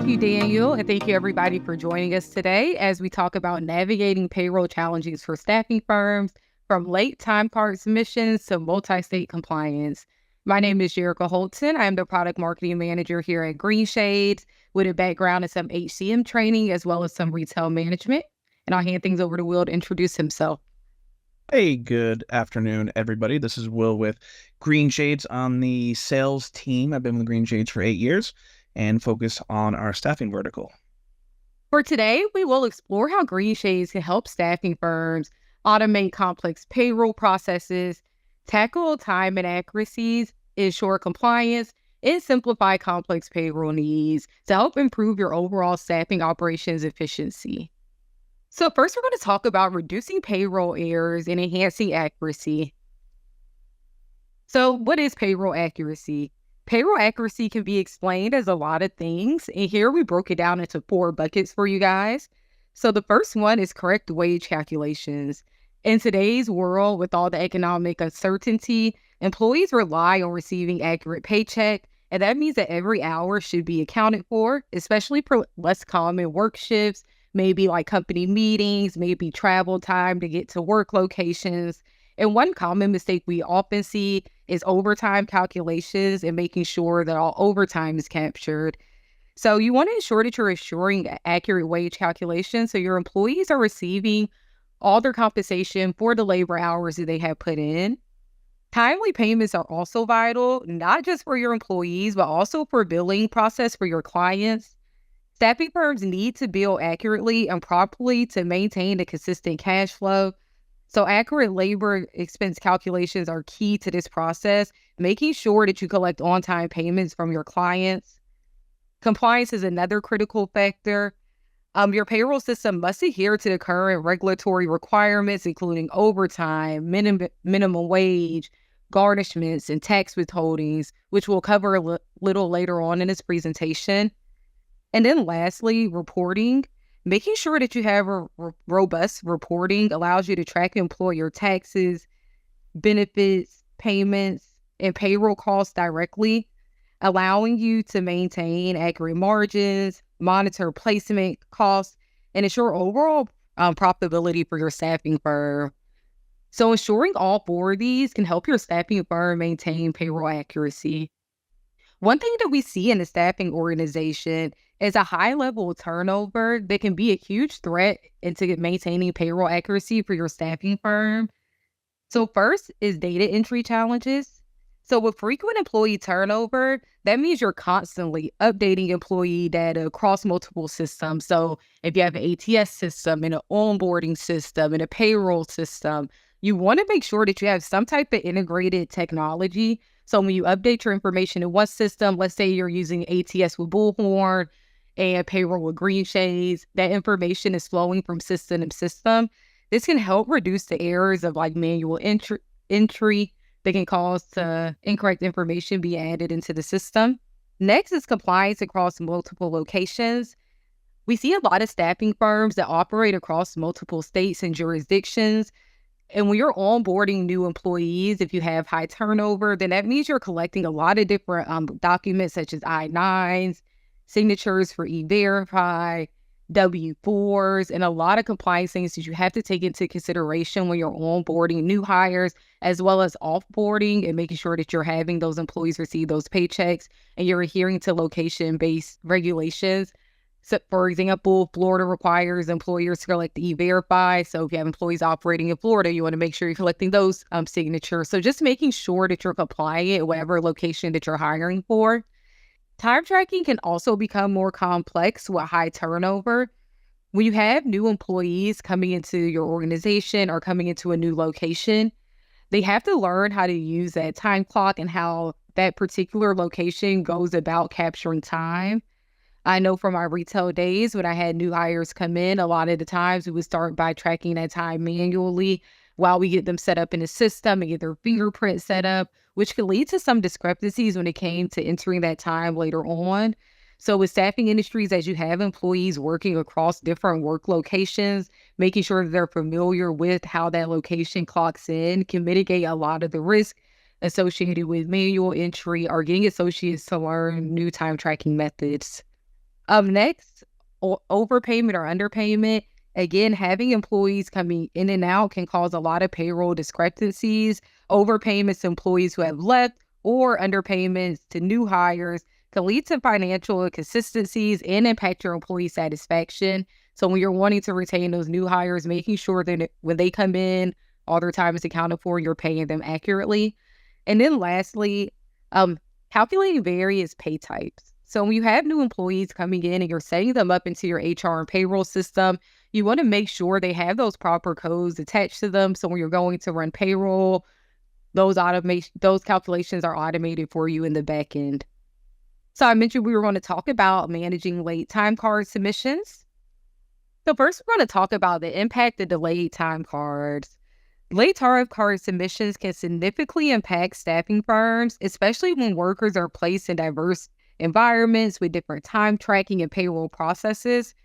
you, Daniel, and thank you, everybody, for joining us today as we talk about navigating payroll challenges for staffing firms, from late time card submissions to multi-state compliance. My name is Jerica Holton. I'm the product marketing manager here at Greenshades with a background in some HCM training as well as some retail management. And I'll hand things over to Will to introduce himself. Hey, good afternoon, everybody. This is Will with Greenshades on the sales team. I've been with Greenshades for 8 years and focus on our staffing vertical. For today, we will explore how Greenshades can help staffing firms automate complex payroll processes, tackle time inaccuracies, ensure compliance, and simplify complex payroll needs to help improve your overall staffing operations efficiency. So first, we're going to talk about reducing payroll errors and enhancing accuracy. So what is payroll accuracy? Payroll accuracy can be explained as a lot of things, and here we broke it down into 4 buckets for you guys. So the first one is correct wage calculations. In today's world, with all the economic uncertainty, employees rely on receiving accurate paycheck, and that means that every hour should be accounted for, especially for less common work shifts, maybe like company meetings, maybe travel time to get to work locations. And one common mistake we often see is overtime calculations and making sure that all overtime is captured. So you want to ensure that you're assuring accurate wage calculations so your employees are receiving all their compensation for the labor hours that they have put in. Timely payments are also vital, not just for your employees, but also for billing process for your clients. Staffing firms need to bill accurately and properly to maintain a consistent cash flow. So accurate labor expense calculations are key to this process, making sure that you collect on-time payments from your clients. Compliance is another critical factor. Your payroll system must adhere to the current regulatory requirements, including overtime, minimum wage, garnishments, and tax withholdings, which we'll cover a little later on in this presentation. And then lastly, reporting. Making sure that you have a robust reporting allows you to track employer taxes, benefits, payments, and payroll costs directly, allowing you to maintain accurate margins, monitor placement costs, and ensure overall profitability for your staffing firm. So ensuring all 4 of these can help your staffing firm maintain payroll accuracy. One thing that we see in the staffing organization is a high level of turnover that can be a huge threat into maintaining payroll accuracy for your staffing firm. So first is data entry challenges. So with frequent employee turnover, that means you're constantly updating employee data across multiple systems. So if you have an ATS system and an onboarding system and a payroll system, you want to make sure that you have some type of integrated technology. So when you update your information in one system, let's say you're using ATS with Bullhorn and payroll with Greenshades, that information is flowing from system to system. This can help reduce the errors of like manual entry that can cause incorrect information be added into the system. Next is compliance across multiple locations. We see a lot of staffing firms that operate across multiple states and jurisdictions. And when you're onboarding new employees, if you have high turnover, then that means you're collecting a lot of different documents such as I-9s, signatures for E-Verify, W-4s, and a lot of compliance things that you have to take into consideration when you're onboarding new hires, as well as offboarding and making sure that you're having those employees receive those paychecks and you're adhering to location-based regulations. So, for example, Florida requires employers to collect the E-Verify. So if you have employees operating in Florida, you want to make sure you're collecting those signatures. So just making sure that you're compliant at whatever location that you're hiring for. Time tracking can also become more complex with high turnover. When you have new employees coming into your organization or coming into a new location, they have to learn how to use that time clock and how that particular location goes about capturing time. I know from my retail days when I had new hires come in, a lot of the times we would start by tracking that time manually while we get them set up in the system and get their fingerprint set up, which could lead to some discrepancies when it came to entering that time later on. So with staffing industries, as you have employees working across different work locations, making sure that they're familiar with how that location clocks in can mitigate a lot of the risk associated with manual entry or getting associates to learn new time tracking methods. Next, overpayment or underpayment. Again, having employees coming in and out can cause a lot of payroll discrepancies. Overpayments to employees who have left or underpayments to new hires can lead to financial inconsistencies and impact your employee satisfaction. So when you're wanting to retain those new hires, making sure that when they come in, all their time is accounted for, you're paying them accurately. And then lastly, calculating various pay types. So when you have new employees coming in and you're setting them up into your HR and payroll system, you want to make sure they have those proper codes attached to them. So when you're going to run payroll, those calculations are automated for you in the back end. So I mentioned we were going to talk about managing late time card submissions. So first, we're going to talk about the impact of delayed time cards. Late time card submissions can significantly impact staffing firms, especially when workers are placed in diverse environments with different time tracking and payroll processes.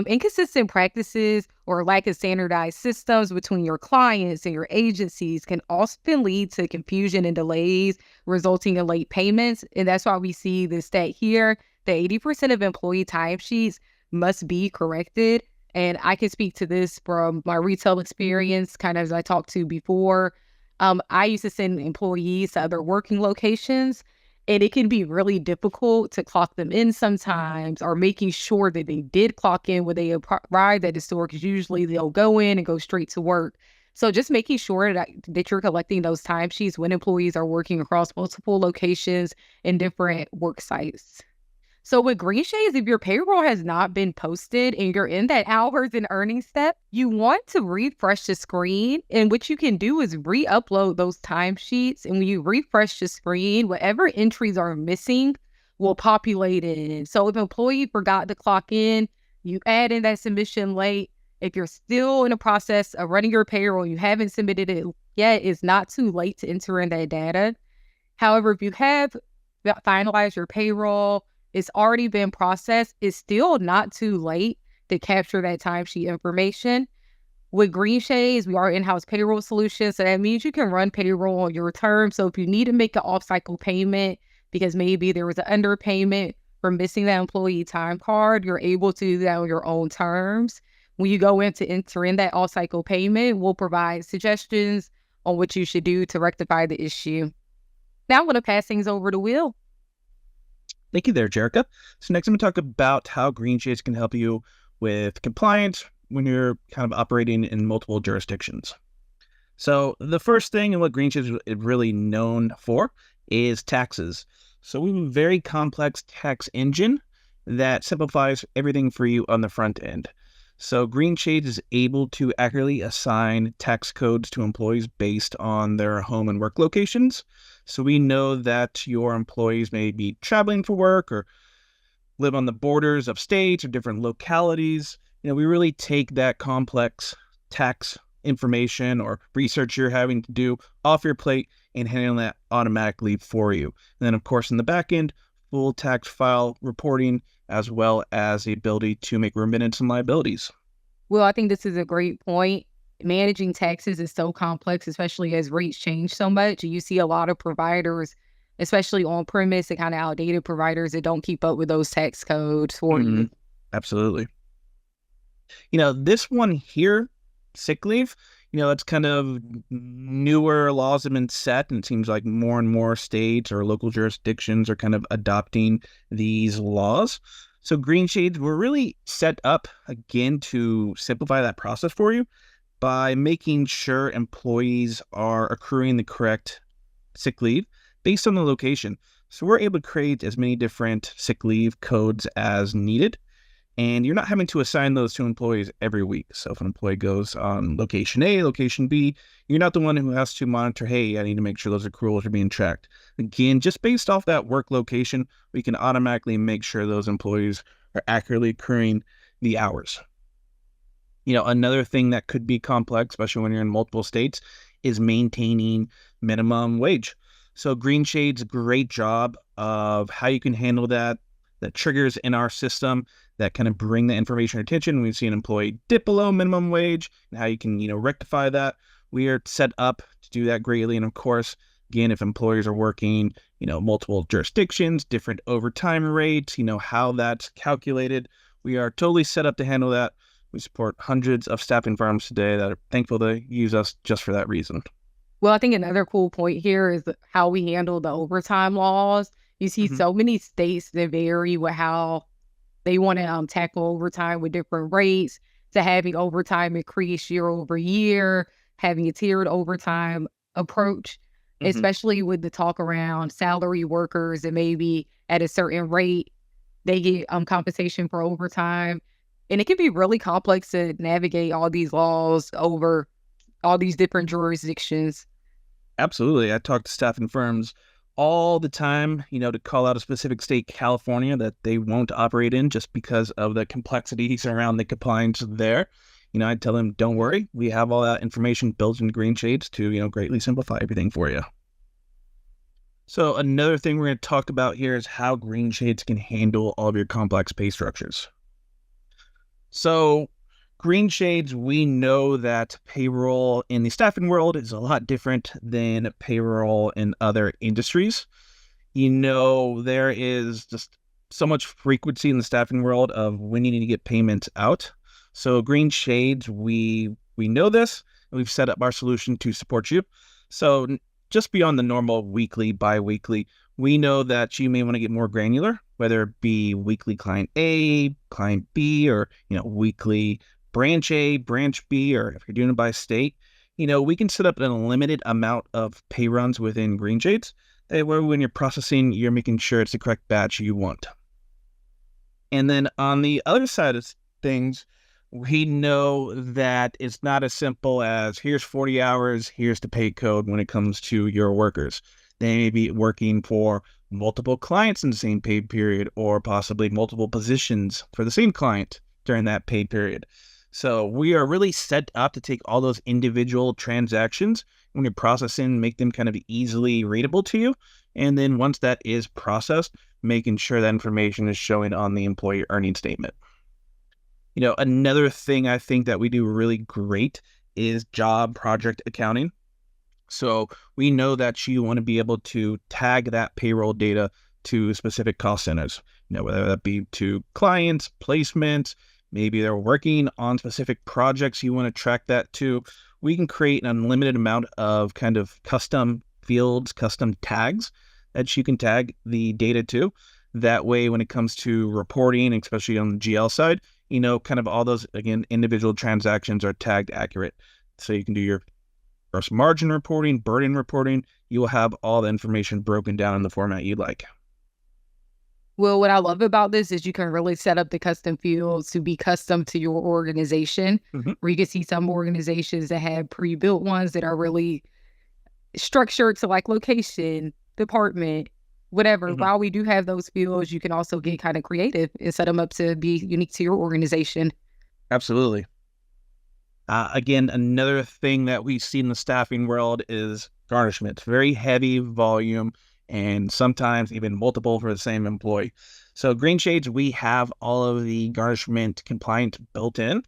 Inconsistent practices or lack of standardized systems between your clients and your agencies can often lead to confusion and delays, resulting in late payments. And that's why we see this stat here that 80% of employee timesheets must be corrected. And I can speak to this from my retail experience, kind of as I talked to before. I used to send employees to other working locations, and it can be really difficult to clock them in sometimes, or making sure that they did clock in when they arrived at the store, because usually they'll go in and go straight to work. So just making sure that you're collecting those timesheets when employees are working across multiple locations and different work sites. So with Greenshades, if your payroll has not been posted and you're in that hours and earnings step, you want to refresh the screen. And what you can do is re-upload those timesheets. And when you refresh the screen, whatever entries are missing will populate in. So if an employee forgot to clock in, you add in that submission late. If you're still in the process of running your payroll, you haven't submitted it yet, it's not too late to enter in that data. However, if you have finalized your payroll, it's already been processed, it's still not too late to capture that timesheet information. With Greenshades, we are in-house payroll solution, so that means you can run payroll on your terms. So if you need to make an off-cycle payment because maybe there was an underpayment for missing that employee time card, you're able to do that on your own terms. When you go in to enter in that off-cycle payment, we'll provide suggestions on what you should do to rectify the issue. Now I'm going to pass things over to Will. Thank you there, Jerica. So next I'm going to talk about how Greenshades can help you with compliance when you're kind of operating in multiple jurisdictions. So the first thing and what Greenshades is really known for is taxes. So we have a very complex tax engine that simplifies everything for you on the front end. So Greenshades is able to accurately assign tax codes to employees based on their home and work locations. So we know that your employees may be traveling for work or live on the borders of states or different localities. We really take that complex tax information or research you're having to do off your plate and handle that automatically for you. And then, of course, in the back end, full tax file reporting, as well as the ability to make remittance and liabilities. Well, I think this is a great point. Managing taxes is so complex, especially as rates change so much. You see a lot of providers, especially on-premise and kind of outdated providers, that don't keep up with those tax codes for you. Absolutely. This one here, sick leave, it's kind of newer laws have been set, and it seems like more and more states or local jurisdictions are kind of adopting these laws. So Greenshades, we're really set up, again, to simplify that process for you by making sure employees are accruing the correct sick leave based on the location. So we're able to create as many different sick leave codes as needed, and you're not having to assign those to employees every week. So if an employee goes on location A, location B, you're not the one who has to monitor, hey, I need to make sure those accruals are being tracked. Again, just based off that work location, we can automatically make sure those employees are accurately accruing the hours. Another thing that could be complex, especially when you're in multiple states, is maintaining minimum wage. So Greenshades, great job of how you can handle that triggers in our system that kind of bring the information to attention when we see an employee dip below minimum wage and how you can, rectify that. We are set up to do that greatly. And of course, Again, if employers are working, multiple jurisdictions, different overtime rates, how that's calculated, we are totally set up to handle that. We support hundreds of staffing firms today that are thankful to use us just for that reason. Well, I think another cool point here is how we handle the overtime laws. You see Mhm. so many states that vary with how they want to tackle overtime with different rates, to having overtime increase year over year, having a tiered overtime approach, Mhm. especially with the talk around salary workers and maybe at a certain rate, they get compensation for overtime. And it can be really complex to navigate all these laws over all these different jurisdictions. Absolutely. I talk to staffing firms all the time, to call out a specific state, California, that they won't operate in just because of the complexities around the compliance there. I tell them, don't worry, we have all that information built in Greenshades to, greatly simplify everything for you. So another thing we're going to talk about here is how Greenshades can handle all of your complex pay structures. So Greenshades, we know that payroll in the staffing world is a lot different than payroll in other industries. There is just so much frequency in the staffing world of when you need to get payments out. So Greenshades, we know this, and we've set up our solution to support you. So just beyond the normal weekly, bi-weekly, we know that you may want to get more granular, whether it be weekly client A, client B, or weekly branch A, branch B, or if you're doing it by state. We can set up an unlimited amount of pay runs within Greenshades. That way, when you're processing, you're making sure it's the correct batch you want. And then on the other side of things, we know that it's not as simple as here's 40 hours, here's the pay code when it comes to your workers. They may be working for multiple clients in the same pay period, or possibly multiple positions for the same client during that pay period. So we are really set up to take all those individual transactions when you're processing, make them kind of easily readable to you. And then once that is processed, making sure that information is showing on the employee earning statement. Another thing I think that we do really great is job project accounting. So we know that you want to be able to tag that payroll data to specific cost centers, whether that be to clients, placements, maybe they're working on specific projects you want to track that to. We can create an unlimited amount of kind of custom fields, custom tags that you can tag the data to. That way, when it comes to reporting, especially on the GL side, kind of all those, again, individual transactions are tagged accurate. So you can do your gross margin reporting, burden reporting. You will have all the information broken down in the format you like. Well, what I love about this is you can really set up the custom fields to be custom to your organization, Mm-hmm. where you can see some organizations that have pre-built ones that are really structured to like location, department, whatever. Mm-hmm. While we do have those fields, you can also get kind of creative and set them up to be unique to your organization. Absolutely. Again, another thing that we see in the staffing world is garnishments, very heavy volume, and sometimes even multiple for the same employee. So Greenshades, we have all of the garnishment compliance built in.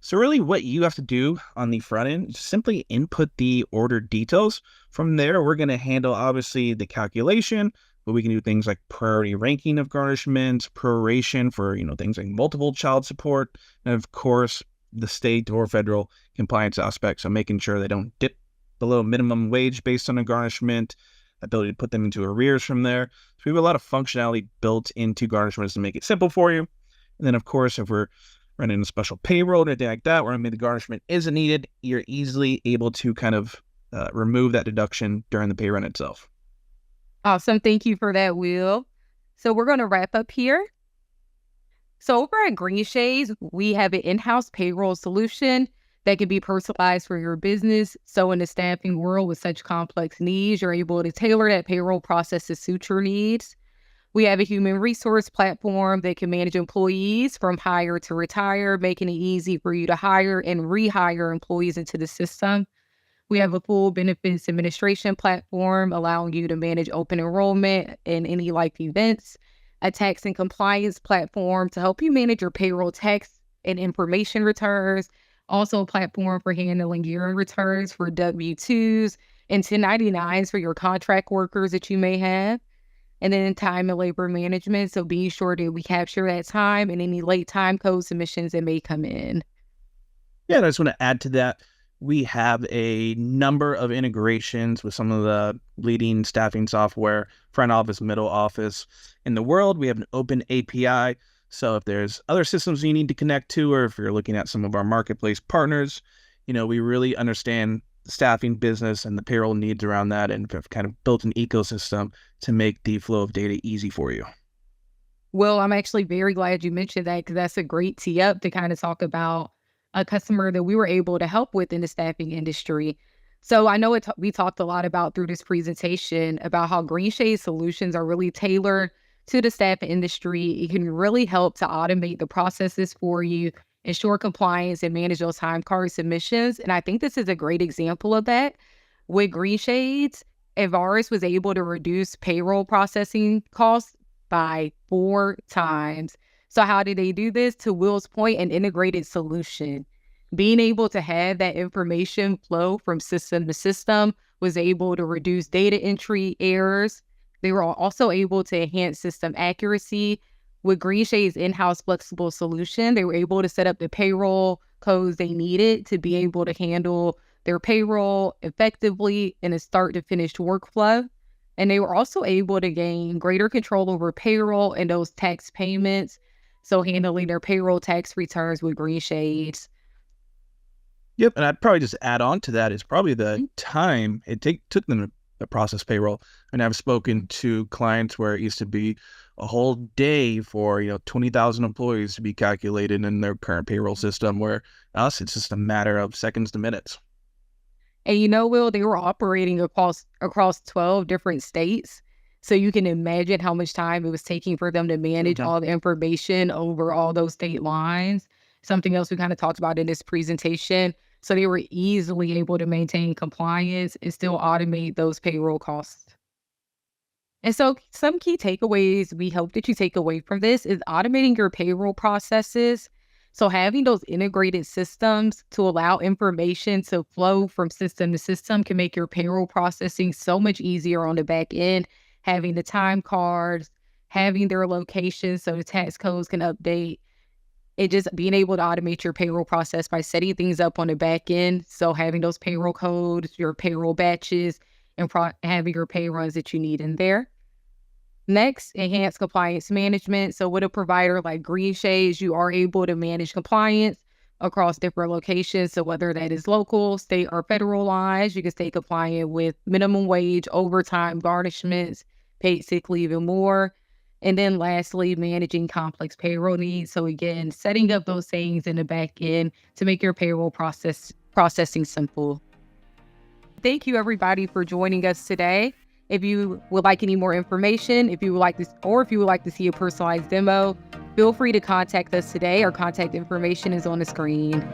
So really what you have to do on the front end is simply input the order details. From there, we're going to handle obviously the calculation, but we can do things like priority ranking of garnishments, proration for, things like multiple child support, and of course, the state or federal compliance aspects. So making sure they don't dip below minimum wage based on a garnishment, ability to put them into arrears from there. So we have a lot of functionality built into garnishments to make it simple for you. And then of course, if we're running a special payroll or anything like that, where maybe the garnishment isn't needed, you're easily able to kind of remove that deduction during the pay run itself. Awesome. Thank you for that, Will. So we're going to wrap up here. So over at Greenshades, we have an in-house payroll solution that can be personalized for your business. So in the staffing world with such complex needs, you're able to tailor that payroll process to suit your needs. We have a human resource platform that can manage employees from hire to retire, making it easy for you to hire and rehire employees into the system. We have a full benefits administration platform allowing you to manage open enrollment and any life events, a tax and compliance platform to help you manage your payroll tax and information returns, Also a platform for handling year returns for W-2s and 1099s for your contract workers that you may have. And then time and labor management. So being sure that we capture that time and any late time code submissions that may come in. Yeah, and I just want to add to that. We have a number of integrations with some of the leading staffing software, front office, middle office in the world. We have an open API. So if there's other systems you need to connect to, or if you're looking at some of our marketplace partners, we really understand the staffing business and the payroll needs around that, and have kind of built an ecosystem to make the flow of data easy for you. Well, I'm actually very glad you mentioned that because that's a great tee up to kind of talk about a customer that we were able to help with in the staffing industry. So I know we talked a lot about through this presentation about how Greenshades solutions are really tailored to the staffing industry. It can really help to automate the processes for you, ensure compliance, and manage those time card submissions. And I think this is a great example of that. With Greenshades, Avaris was able to reduce payroll processing costs by 4 times. So how did they do this? To Will's point, an integrated solution. Being able to have that information flow from system to system was able to reduce data entry errors. They were also able to enhance system accuracy. With Greenshades' in-house flexible solution, they were able to set up the payroll codes they needed to be able to handle their payroll effectively in a start to finish workflow. And they were also able to gain greater control over payroll and those tax payments. So handling their payroll tax returns with Greenshades. Yep, and I'd probably just add on to that is probably the time it took them to process payroll. And I've spoken to clients where it used to be a whole day for 20,000 employees to be calculated in their current payroll system, where us it's just a matter of seconds to minutes. And Will, they were operating across 12 different states. So you can imagine how much time it was taking for them to manage all the information over all those state lines. Something else we kind of talked about in this presentation. So they were easily able to maintain compliance and still automate those payroll costs. And so some key takeaways we hope that you take away from this is automating your payroll processes. So having those integrated systems to allow information to flow from system to system can make your payroll processing so much easier on the back end. Having the time cards, having their locations so the tax codes can update, and just being able to automate your payroll process by setting things up on the back end. So having those payroll codes, your payroll batches, and having your pay runs that you need in there. Next, enhance compliance management. So with a provider like Greenshades, you are able to manage compliance across different locations. So whether that is local, state, or federal lines, you can stay compliant with minimum wage, overtime, garnishments, paid sick leave, and more. And then lastly, managing complex payroll needs. So again, setting up those things in the back end to make your payroll processing simple. Thank you everybody for joining us today. If you would like any more information, if you would like to see a personalized demo, feel free to contact us today. Our contact information is on the screen.